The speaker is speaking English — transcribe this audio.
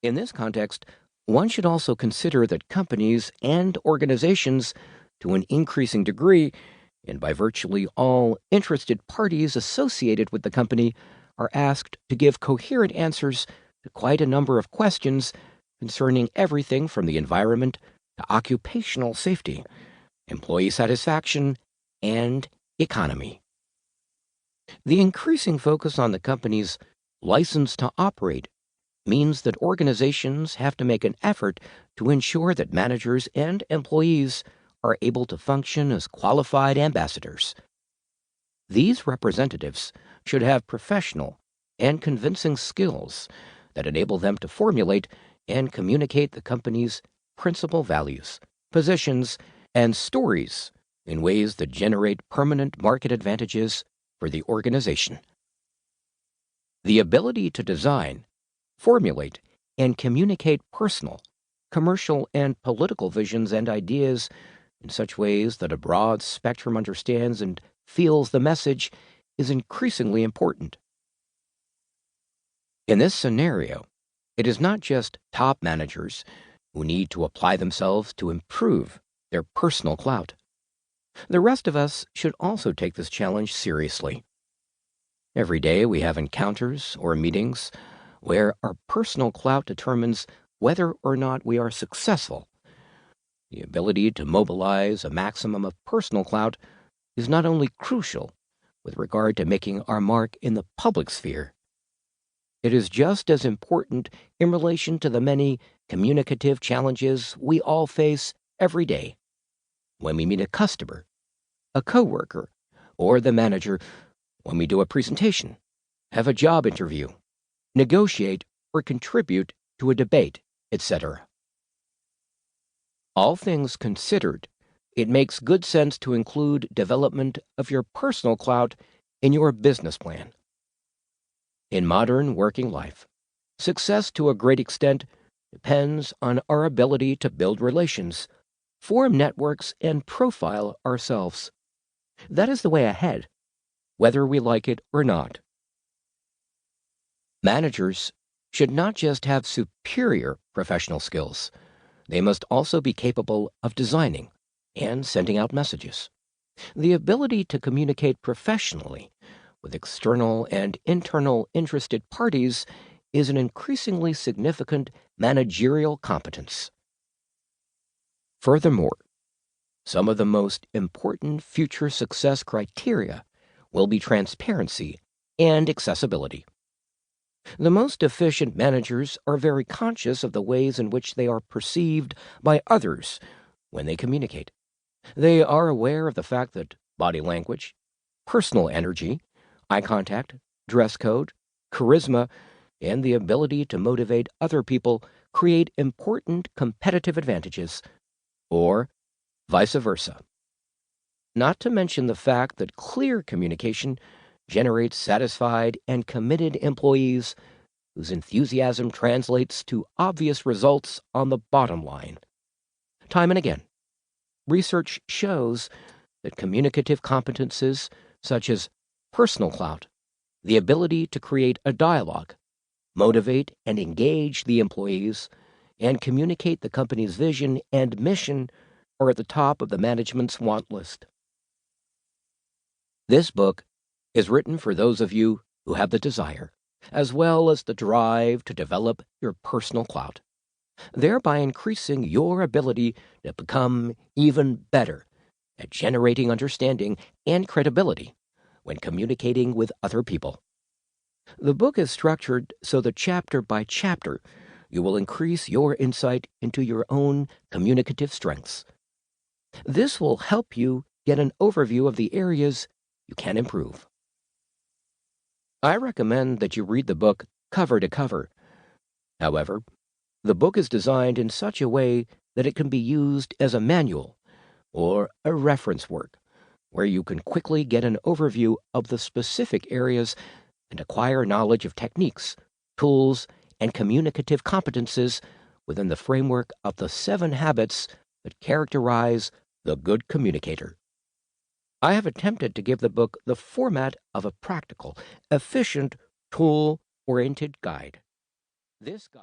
In this context, one should also consider that companies and organizations, to an increasing degree, and by virtually all interested parties associated with the company, are asked to give coherent answers to quite a number of questions concerning everything from the environment to occupational safety, employee satisfaction, and economy. The increasing focus on the company's license to operate means that organizations have to make an effort to ensure that managers and employees are able to function as qualified ambassadors. These representatives should have professional and convincing skills that enable them to formulate and communicate the company's principal values, positions, and stories in ways that generate permanent market advantages for the organization. The ability to design, formulate, and communicate personal, commercial, and political visions and ideas in such ways that a broad spectrum understands and feels the message is increasingly important. In this scenario, it is not just top managers who need to apply themselves to improve their personal clout. The rest of us should also take this challenge seriously. Every day we have encounters or meetings where our personal clout determines whether or not we are successful. The ability to mobilize a maximum of personal clout is not only crucial with regard to making our mark in the public sphere, it is just as important in relation to the many communicative challenges we all face every day when we meet a customer, a coworker, or the manager, when we do a presentation, have a job interview, negotiate or contribute to a debate, etc. All things considered, it makes good sense to include development of your personal clout in your business plan. In modern working life, success to a great extent depends on our ability to build relations, form networks, and profile ourselves. That is the way ahead, whether we like it or not. Managers should not just have superior professional skills, they must also be capable of designing and sending out messages. The ability to communicate professionally with external and internal interested parties is an increasingly significant managerial competence. Furthermore, some of the most important future success criteria will be transparency and accessibility. The most efficient managers are very conscious of the ways in which they are perceived by others when they communicate. They are aware of the fact that body language, personal energy, eye contact, dress code, charisma, and the ability to motivate other people create important competitive advantages, or vice versa. Not to mention the fact that clear communication generates satisfied and committed employees whose enthusiasm translates to obvious results on the bottom line. Time and again, research shows that communicative competences such as personal clout, the ability to create a dialogue, motivate and engage the employees, and communicate the company's vision and mission are at the top of the management's want list. This book is written for those of you who have the desire, as well as the drive to develop your personal clout, thereby increasing your ability to become even better at generating understanding and credibility when communicating with other people. The book is structured so that chapter by chapter you will increase your insight into your own communicative strengths. This will help you get an overview of the areas you can improve. I recommend that you read the book cover to cover. However, the book is designed in such a way that it can be used as a manual or a reference work, where you can quickly get an overview of the specific areas and acquire knowledge of techniques, tools, and communicative competences within the framework of the 7 habits that characterize the good communicator. I have attempted to give the book the format of a practical, efficient, tool-oriented guide. This guide